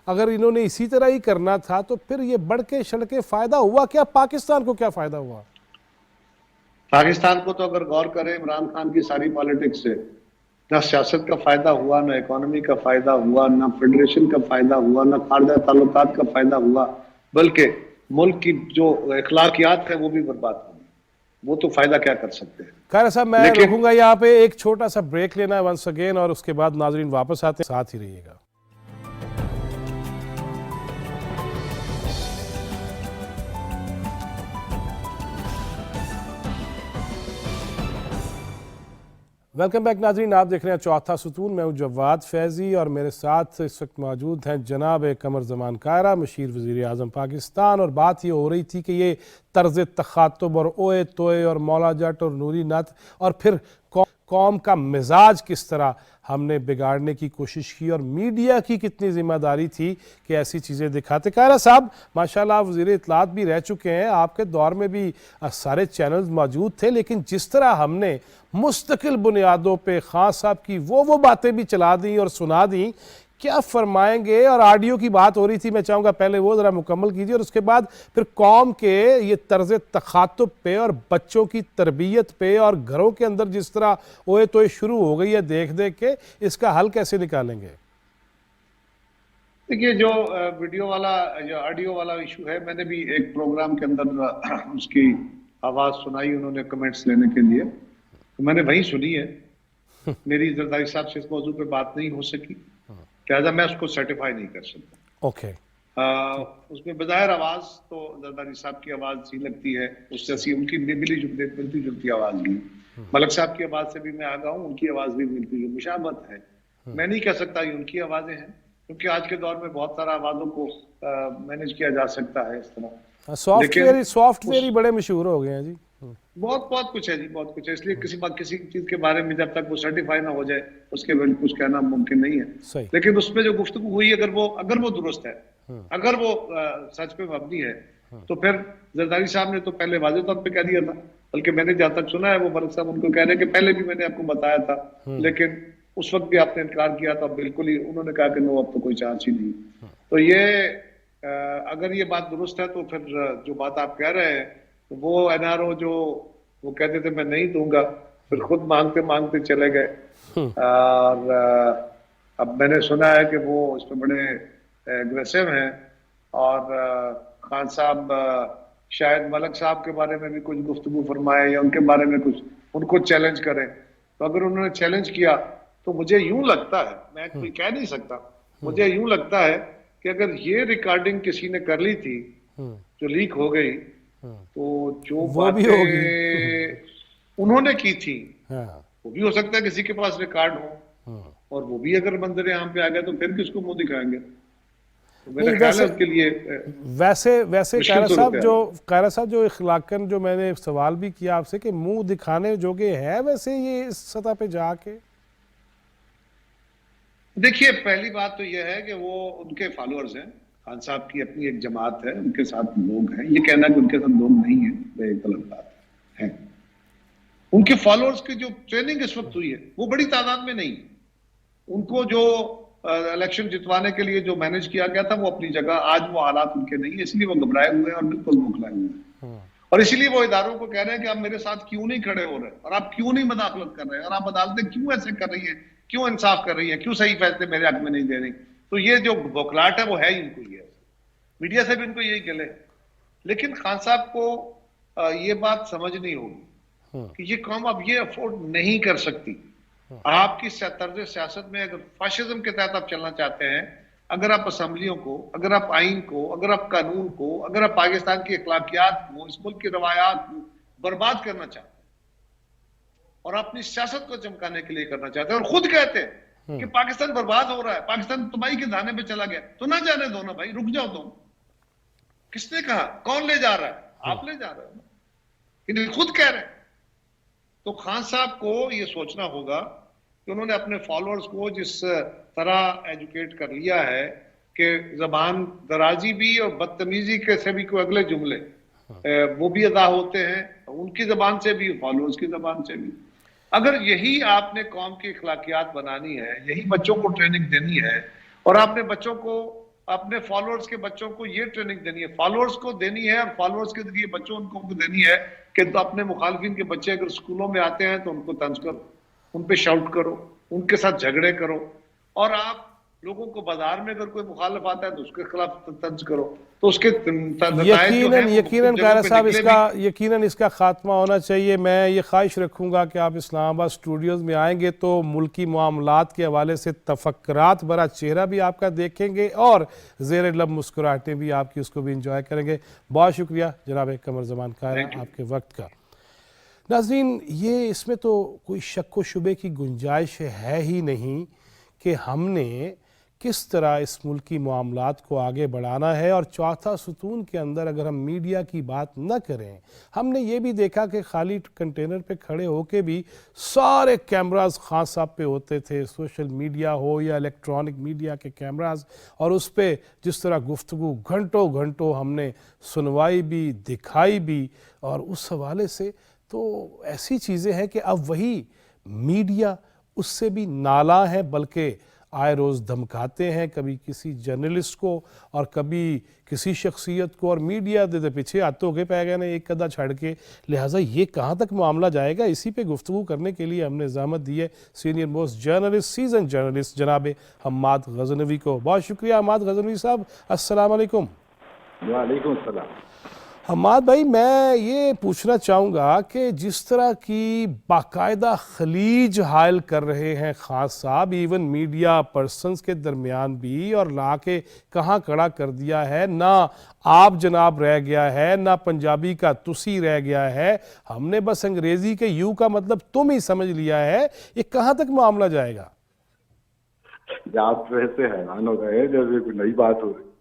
اگر انہوں نے اسی طرح ہی کرنا تھا تو پھر یہ بڑھ کے چڑھ کے فائدہ ہوا کیا؟ پاکستان کو کیا فائدہ ہوا؟ پاکستان کو تو اگر غور کریں عمران خان کی ساری پالیٹکس سے، نہ سیاست کا فائدہ ہوا، نہ اکانومی کا فائدہ ہوا، نہ فیڈریشن کا فائدہ ہوا، نہ خارجہ تعلقات کا فائدہ ہوا، بلکہ ملک کی جو اخلاقیات ہیں وہ بھی برباد ہوئی۔ وہ تو فائدہ کیا کر سکتے ہیں؟ قاہرہ صاحب میں رکوں گا یہاں پہ، ایک چھوٹا سا بریک لینا ہے ونس اگین، اور اس کے بعد ناظرین واپس آتے ہیں، ساتھ ہی رہیے گا۔ ویلکم بیک ناظرین، آپ دیکھ رہے ہیں چوتھا ستون، میں ہوں جواد فیضی اور میرے ساتھ اس وقت موجود ہیں جناب قمر زمان کائرہ، مشیر وزیر اعظم پاکستان. اور بات یہ ہو رہی تھی کہ یہ طرز تخاطب اور اوئے توئے اور مولا جٹ اور نوری نعت اور پھر قوم کا مزاج کس طرح ہم نے بگاڑنے کی کوشش کی اور میڈیا کی کتنی ذمہ داری تھی کہ ایسی چیزیں دکھاتے. کائرہ صاحب ماشاءاللہ وزیر اطلاعات بھی رہ چکے ہیں، آپ کے دور میں بھی سارے چینلز موجود تھے، لیکن جس طرح ہم نے مستقل بنیادوں پہ خان صاحب کی وہ باتیں بھی چلا دیں اور سنا دیں، کیا فرمائیں گے؟ اور آڈیو کی بات ہو رہی تھی، میں چاہوں گا پہلے وہ ذرا مکمل کیجیے اور اس کے بعد پھر قوم کے یہ طرز تخاطب پہ اور بچوں کی تربیت پہ اور گھروں کے اندر جس طرح اوئے توئے شروع ہو گئی ہے دیکھ کے اس کا حل کیسے نکالیں گے؟ دیکھیے، جو ویڈیو والا جو آڈیو والا ایشو ہے، میں نے بھی ایک پروگرام کے اندر اس کی آواز سنائی انہوں نے کمنٹس لینے کے لیے، تو میں نے وہیں سنی ہے. میری زرداری صاحب سے اس موضوع پہ بات نہیں ہو سکی، لہٰذا میں اس کو سرٹیفائی نہیں کر سکتا. اوکے. اس میں بظاہر آواز تو زرداری صاحب کی آواز سی لگتی ہے، اس سے ان کی ملتی جلتی آواز بھی. ملک صاحب کی آواز سے بھی میں آگاہ ہوں، ان کی آواز بھی ملتی جو مشابہت ہے. میں نہیں کہہ سکتا یہ ان کی آوازیں ہیں، کیونکہ آج کے دور میں بہت سارا آوازوں کو مینج کیا جا سکتا ہے اس طرح. سافٹ ویئر ہی بڑے مشہور ہو گئے ہیں جی. بہت کچھ ہے جی، بہت کچھ ہے. اس لیے کسی چیز کے بارے میں جب تک وہ سرٹیفائی نہ ہو جائے اس کے بارے کچھ کہنا ممکن نہیں ہے. لیکن اس میں جو گفتگو ہوئی اگر وہ درست ہے، اگر وہ سچ پہ مبنی ہے، تو پھر زرداری صاحب نے تو پہلے واضح طور پہ کہہ دیا تھا. بلکہ میں نے جہاں تک سنا ہے وہ ملک صاحب ان کو کہہ رہے ہیں کہ پہلے بھی میں نے آپ کو بتایا تھا، لیکن اس وقت بھی آپ نے انکار کیا تھا. بالکل ہی انہوں نے کہا کہ نو، اب تو کوئی چانس ہی نہیں. تو یہ اگر یہ بات درست ہے تو پھر جو بات آپ کہہ رہے ہیں وہ این آر او جو وہ کہتے تھے میں نہیں دوں گا، پھر خود مانگتے چلے گئے. اور اب میں نے سنا ہے کہ وہ اس پہ بڑے ایگریسو ہیں، اور خان صاحب شاید ملک صاحب کے بارے میں بھی کچھ گفتگو فرمائے یا ان کے بارے میں کچھ ان کو چیلنج کریں. تو اگر انہوں نے چیلنج کیا تو مجھے یوں لگتا ہے، میں کوئی کہہ نہیں سکتا، مجھے یوں لگتا ہے کہ اگر یہ ریکارڈنگ کسی نے کر لی تھی جو لیک ہو گئی، تو جو باتیں انہوں نے کی تھی وہ بھی ہو سکتا ہے کسی کے پاس ریکارڈ ہو، اور وہ بھی اگر منظر عام پہ آ گئے تو پھر کس کو منہ دکھائیں گے؟ میرا خیال ہے اس کے لیے ویسے قائرہ صاحب جو اخلاقاً جو میں نے سوال بھی کیا آپ سے کہ منہ دکھانے جوگے ہے ویسے یہ اس سطح پہ جا کے؟ دیکھیے، پہلی بات تو یہ ہے کہ وہ ان کے فالوورز ہیں، خان صاحب کی اپنی ایک جماعت ہے، ان کے ساتھ لوگ ہیں. یہ کہنا کہ ان کے ساتھ لوگ نہیں ہیں وہ ایک غلط بات ہے. ان کے فالوورز کی جو ٹریننگ اس وقت ہوئی ہے وہ بڑی تعداد میں نہیں. ان کو جو الیکشن جتوانے کے لیے جو مینج کیا گیا تھا وہ اپنی جگہ، آج وہ حالات ان کے نہیں ہیں، اس لیے وہ گھبرائے ہوئے ہیں اور بالکل بوکھلائے ہوئے ہیں. اور اسی لیے وہ اداروں کو کہہ رہے ہیں کہ آپ میرے ساتھ کیوں نہیں کھڑے ہو رہے، اور آپ کیوں نہیں مداخلت کر رہے ہیں، اور آپ عدالتیں کیوں ایسے کر رہی ہیں، کیوں انصاف کر رہی ہیں، کیوں صحیح فیصلے میرے حق میں نہیں دے رہی. تو یہ جو بوکھلاہٹ ہے وہ ہے ان کو، یہ میڈیا سے بھی ان کو یہی گلے. لیکن خان صاحب کو یہ بات سمجھنی ہوگی کہ یہ قوم اب یہ افورڈ نہیں کر سکتی. آپ کی طرز سیاست میں اگر فاشزم کے تحت آپ چلنا چاہتے ہیں، اگر آپ اسمبلیوں کو، اگر آپ آئین کو، اگر آپ قانون کو، اگر آپ پاکستان کی اخلاقیات کو، اس ملک کی روایات کو برباد کرنا چاہتے ہیں اور اپنی سیاست کو چمکانے کے لیے کرنا چاہتے ہیں، اور خود کہتے ہیں کہ پاکستان برباد ہو رہا ہے، پاکستان تباہی کے دھانے پہ چلا گیا، تو نہ جانے دو نا بھائی، رک جاؤ. تم کس نے کہا؟ کون لے جا رہا ہے؟ آپ لے جا رہے ہیں، خود کہہ رہے ہیں. تو خان صاحب کو یہ سوچنا ہوگا کہ انہوں نے اپنے فالوورز کو جس طرح ایجوکیٹ کر لیا ہے کہ زبان درازی بھی اور بدتمیزی کے سے بھی کوئی اگلے جملے وہ بھی ادا ہوتے ہیں، ان کی زبان سے بھی، فالوورز کی زبان سے بھی. اگر یہی آپ نے قوم کی اخلاقیات بنانی ہے، یہی بچوں کو ٹریننگ دینی ہے، اور آپ نے بچوں کو، اپنے فالوورز کے بچوں کو یہ ٹریننگ دینی ہے، فالوورز کو دینی ہے، اور فالوورز کے ذریعے بچوں ان کو دینی ہے کہ اپنے مخالفین کے بچے اگر اسکولوں میں آتے ہیں تو ان کو طنز کرو، ان پہ شاؤٹ کرو، ان کے ساتھ جھگڑے کرو، اور آپ لوگوں کو بازار میں اگر کوئی مخالف آتا ہے تو اس کے خلاف طنز کرو. تو اس کے یقیناً قائرہ صاحب یقیناً اس کا خاتمہ ہونا چاہیے. میں یہ خواہش رکھوں گا کہ آپ اسلام آباد اسٹوڈیوز میں آئیں گے تو ملکی معاملات کے حوالے سے تفکرات بھرا چہرہ بھی آپ کا دیکھیں گے اور زیر لب مسکراہٹیں بھی آپ کی اس کو بھی انجوائے کریں گے. بہت شکریہ جناب قمر زمان کائرہ آپ کے وقت کا. ناظرین یہ اس میں تو کوئی شک و شبے کی گنجائش ہے ہی نہیں کہ ہم نے کس طرح اس ملکی معاملات کو آگے بڑھانا ہے، اور چوتھا ستون کے اندر اگر ہم میڈیا کی بات نہ کریں، ہم نے یہ بھی دیکھا کہ خالی کنٹینر پہ کھڑے ہو کے بھی سارے کیمراز خان صاحب پہ ہوتے تھے، سوشل میڈیا ہو یا الیکٹرانک میڈیا کے کیمراز، اور اس پہ جس طرح گفتگو گھنٹوں گھنٹوں ہم نے سنوائی بھی، دکھائی بھی، اور اس حوالے سے تو ایسی چیزیں ہیں کہ اب وہی میڈیا اس سے بھی نالاں ہے، بلکہ آئے روز دھمکاتے ہیں، کبھی کسی جرنلسٹ کو اور کبھی کسی شخصیت کو، اور میڈیا دے پیچھے ہاتھوں کے پہ گئے نے ایک قدم چھڑ کے. لہٰذا یہ کہاں تک معاملہ جائے گا، اسی پہ گفتگو کرنے کے لیے ہم نے زحمت دی ہے senior most journalist, season journalist جناب حماد غزنوی کو. بہت شکریہ حماد غزنوی صاحب، السلام علیکم. وعلیکم السلام. حماد بھائی، میں یہ پوچھنا چاہوں گا کہ جس طرح کی باقاعدہ خلیج حائل کر رہے ہیں خان صاحب، ایون میڈیا پرسنز کے درمیان بھی، اور لا کے کہاں کھڑا کر دیا ہے، نہ آپ جناب رہ گیا ہے، نہ پنجابی کا تسی رہ گیا ہے، ہم نے بس انگریزی کے یو کا مطلب تم ہی سمجھ لیا ہے. یہ کہاں تک معاملہ جائے گا؟ آپ ویسے حیران ہو گئے جیسے کوئی نئی بات ہو رہی.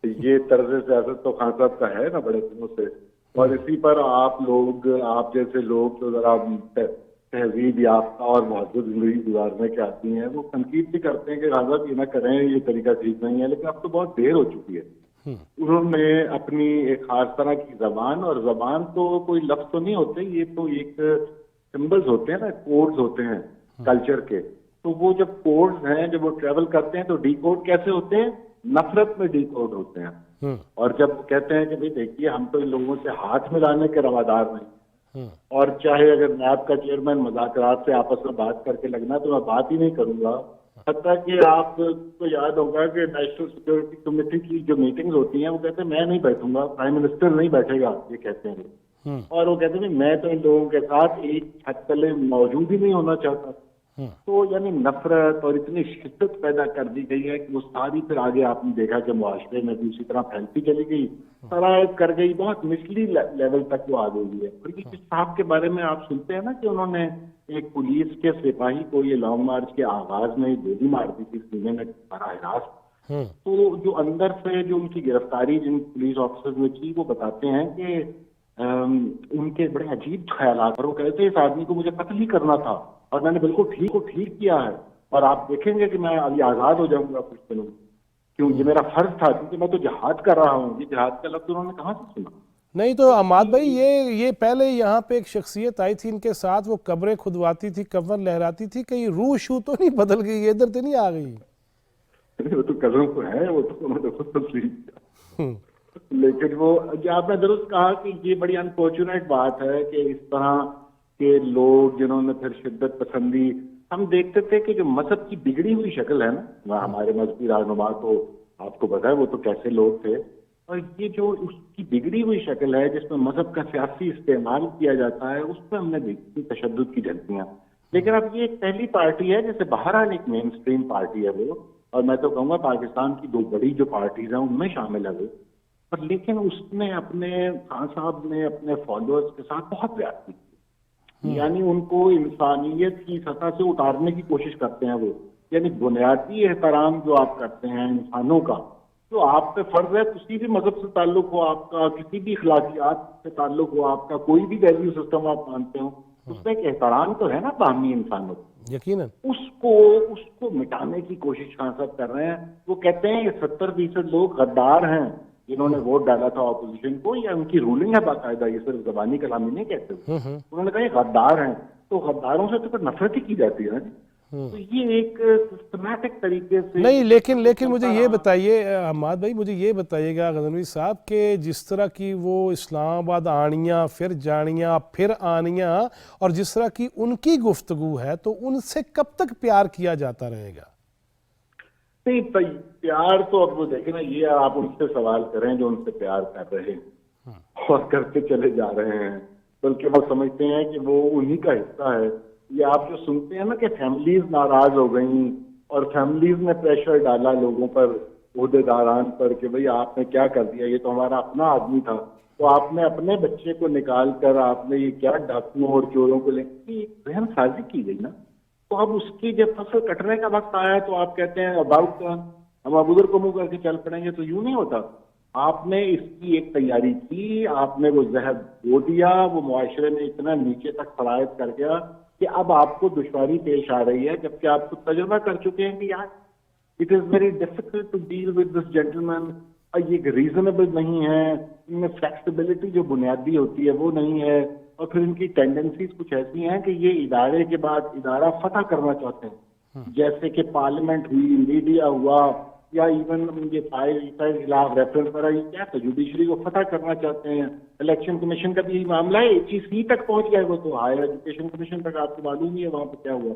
یہ طرز سیاست تو خان صاحب کا ہے نا بڑے دنوں سے، اور اسی پر آپ جیسے لوگ جو ذرا تہذیب یافتہ اور مہذب زندگی گزارنے کے آتی ہیں، وہ تنقید بھی کرتے ہیں کہ خان صاحب یہ نہ کریں، یہ طریقہ ٹھیک نہیں ہے. لیکن اب تو بہت دیر ہو چکی ہے. انہوں نے اپنی ایک خاص طرح کی زبان، اور زبان تو کوئی لفظ تو نہیں ہوتے، یہ تو ایک سمبلز ہوتے ہیں نا، کوڈز ہوتے ہیں کلچر کے. تو وہ جب کوڈز ہیں، جب وہ ٹریول کرتے ہیں تو ڈی کوڈ کیسے ہوتے ہیں؟ نفرت میں ڈی کوڈ ہوتے ہیں. اور جب کہتے ہیں کہ بھئی دیکھیے ہم تو ان لوگوں سے ہاتھ ملانے کے روادار نہیں، اور چاہے اگر نیب کا چیئرمین مذاکرات سے آپس میں بات کر کے لگنا تو میں بات ہی نہیں کروں گا. حتیٰ کہ آپ کو یاد ہوگا کہ نیشنل سیکورٹی کمیٹی کی جو میٹنگز ہوتی ہیں وہ کہتے ہیں میں نہیں بیٹھوں گا، پرائم منسٹر نہیں بیٹھے گا، یہ کہتے ہیں. اور وہ کہتے ہیں میں تو ان لوگوں کے ساتھ ایک چھت تلے موجود ہی نہیں ہونا چاہتا. تو یعنی نفرت اور اتنی شدت پیدا کر دی گئی ہے کہ وہ ساری پھر آگے آپ نے دیکھا کہ معاشرے میں بھی اسی طرح پھیلتی چلی گئی، سرایت کر گئی، بہت نچلی لیول تک وہ آ گئی ہے. اور یہ صاحب کے بارے میں آپ سنتے ہیں نا کہ انہوں نے ایک پولیس کے سپاہی کو یہ لانگ مارچ کے آغاز میں گولی مار دی تھی سینے میں براہ راست. تو جو اندر سے جو ان کی گرفتاری جن پولیس آفیسرز نے کی، وہ بتاتے ہیں کہ ان کے بڑے عجیب خیالات، اور وہ کہتے ہیں اس آدمی کو مجھے قتل ہی کرنا تھا اور میں نے بالکل ٹھیک کیا ہے، اور آپ دیکھیں گے کہ میں ابھی آزاد ہو جاؤں گا کچھ دنوں میں، کیوں یہ میرا فرض تھا، کیونکہ میں تو جہاد کر رہا ہوں. یہ جہاد کا لفظ انہوں نے کہاں سے سنا؟ نہیں تو حماد بھائی، یہ پہلے یہاں پہ ایک شخصیت آئی تھی ان کے ساتھ، وہ قبریں کھدواتی تھی، کفن لہراتی تھی، کہیں روح شو تو نہیں بدل گئی، ادھر تو نہیں آ گئی؟ وہ تو قدم تو ہے، وہ تو انہوں نے خود تسلیم کیا. لیکن وہ آپ نے درست کہا کہ یہ بڑی انفارچونیٹ بات ہے کہ اس طرح کے لوگ جنہوں نے پھر شدت پسندی، ہم دیکھتے تھے کہ جو مذہب کی بگڑی ہوئی شکل ہے نا، ہمارے مذہبی رہنما تو آپ کو پتا ہے وہ تو کیسے لوگ تھے، اور یہ جو اس کی بگڑی ہوئی شکل ہے جس میں مذہب کا سیاسی استعمال کیا جاتا ہے، اس میں ہم نے دیکھی تشدد کی جھلکیاں. لیکن اب یہ ایک پہلی پارٹی ہے جیسے بہرحال ایک مین اسٹریم پارٹی ہے وہ، اور میں تو کہوں گا پاکستان کی دو بڑی جو پارٹیز ہیں ان میں شامل ہے وہ. پر لیکن اس نے خان صاحب نے اپنے فالوورز کے ساتھ بہت زیادتی کی، یعنی ان کو انسانیت کی سطح سے اتارنے کی کوشش کرتے ہیں وہ. یعنی بنیادی احترام جو آپ کرتے ہیں انسانوں کا، جو آپ پہ فرض ہے، کسی بھی مذہب سے تعلق ہو آپ کا، کسی بھی اخلاقیات سے تعلق ہو آپ کا، کوئی بھی ویلیو سسٹم آپ مانتے ہو، اس میں ایک احترام تو ہے نا باہمی انسانوں کو. یقیناً اس کو مٹانے کی کوشش خان صاحب کر رہے ہیں. وہ کہتے ہیں یہ 70% لوگ غدار ہیں جنہوں نے ووٹ ڈالا تھا اپوزیشن کو، یا ان کی رولنگ ہے باقاعدہ، یہ صرف زبانی کلامی نہیں کہتے. انہوں نے کہا یہ غدار ہیں، تو غداروں سے تو پھر نفرت ہی کی جاتی ہے نا جی. تو یہ ایک سسٹمیٹک طریقے سے نہیں، لیکن مجھے یہ بتائیے حماد بھائی، مجھے یہ بتائیے گا غزنوی صاحب کہ جس طرح کی وہ اسلام آباد آنیاں، پھر جانیاں، پھر آنیاں، اور جس طرح کی ان کی گفتگو ہے، تو ان سے کب تک پیار کیا جاتا رہے گا؟ نہیں پیار تو اب وہ دیکھیں نا، یہ آپ ان سے سوال کریں جو ان سے پیار کر رہے ہیں اور کرتے چلے جا رہے ہیں، بلکہ وہ سمجھتے ہیں کہ وہ انہی کا حصہ ہے. یہ آپ جو سنتے ہیں نا کہ فیملیز ناراض ہو گئیں اور فیملیز نے پریشر ڈالا لوگوں پر، عہدے داران پر، کہ بھئی آپ نے کیا کر دیا، یہ تو ہمارا اپنا آدمی تھا. تو آپ نے اپنے بچے کو نکال کر آپ نے یہ کیا ڈاکوؤں اور چوروں کو لے کے ذہن سازی کی گئی نا. تو اب اس کی جب فصل کٹنے کا وقت آیا تو آپ کہتے ہیں اباؤٹ ہم اب ادھر کو منہ کر کے چل پڑیں گے. تو یوں نہیں ہوتا. آپ نے اس کی ایک تیاری کی, آپ نے وہ زہر بو دیا, وہ معاشرے میں اتنا نیچے تک سرایت کر گیا کہ اب آپ کو دشواری پیش آ رہی ہے, جبکہ آپ کو تجربہ کر چکے ہیں کہ یار it is very difficult to deal with this gentleman. یہ ریزنیبل نہیں ہے, ان میں فلیکسیبلٹی جو بنیادی ہوتی ہے وہ نہیں ہے, اور پھر ان کی ٹینڈنسیز کچھ ایسی ہیں کہ یہ ادارے کے بعد ادارہ فتح کرنا چاہتے ہیں, جیسے کہ پارلیمنٹ ہوئی, میڈیا ہوا, یا ایون یہ فائل خلاف ریفرنس کرا, یہ کیا ہے جوڈیشری کو فتح کرنا چاہتے ہیں. الیکشن کمیشن کا بھی یہی معاملہ ہے, HEC تک پہنچ گیا, وہ تو ہائر ایجوکیشن کمیشن تک آپ کو معلوم ہی ہے وہاں پہ کیا ہوا.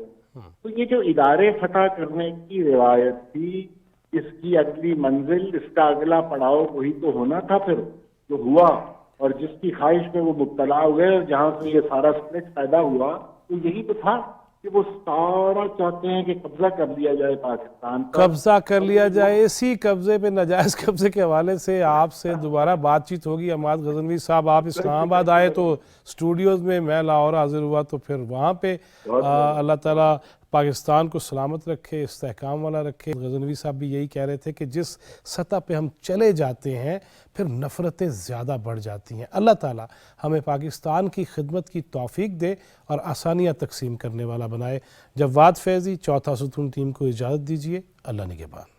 تو یہ جو ادارے فتح کرنے کی روایت تھی, اس کی اگلی منزل, اس کا اگلا پڑاؤ وہی تو ہونا تھا پھر جو ہوا, اور جس کی خواہش میں وہ مبتلا ہوئے, اور جہاں سے یہ سارا اسپلٹ پیدا ہوا, تو یہی تو تھا کہ وہ سارا چاہتے ہیں کہ قبضہ کر لیا جائے پاکستان پر, قبضہ کر لیا جائے. اسی قبضے پہ, ناجائز قبضے کے حوالے سے آپ سے دوبارہ بات چیت ہوگی. عماد غزنوی صاحب, آپ اسلام آباد آئے تو اسٹوڈیوز میں, میں لاہور حاضر ہوا تو پھر وہاں پہ. اللہ تعالیٰ پاکستان کو سلامت رکھے, استحکام والا رکھے. غزنوی صاحب بھی یہی کہہ رہے تھے کہ جس سطح پہ ہم چلے جاتے ہیں پھر نفرتیں زیادہ بڑھ جاتی ہیں. اللہ تعالیٰ ہمیں پاکستان کی خدمت کی توفیق دے اور آسانیاں تقسیم کرنے والا بنائے. جواد فیضی, چوتھا ستون ٹیم کو اجازت دیجیے. اللہ نگہبان.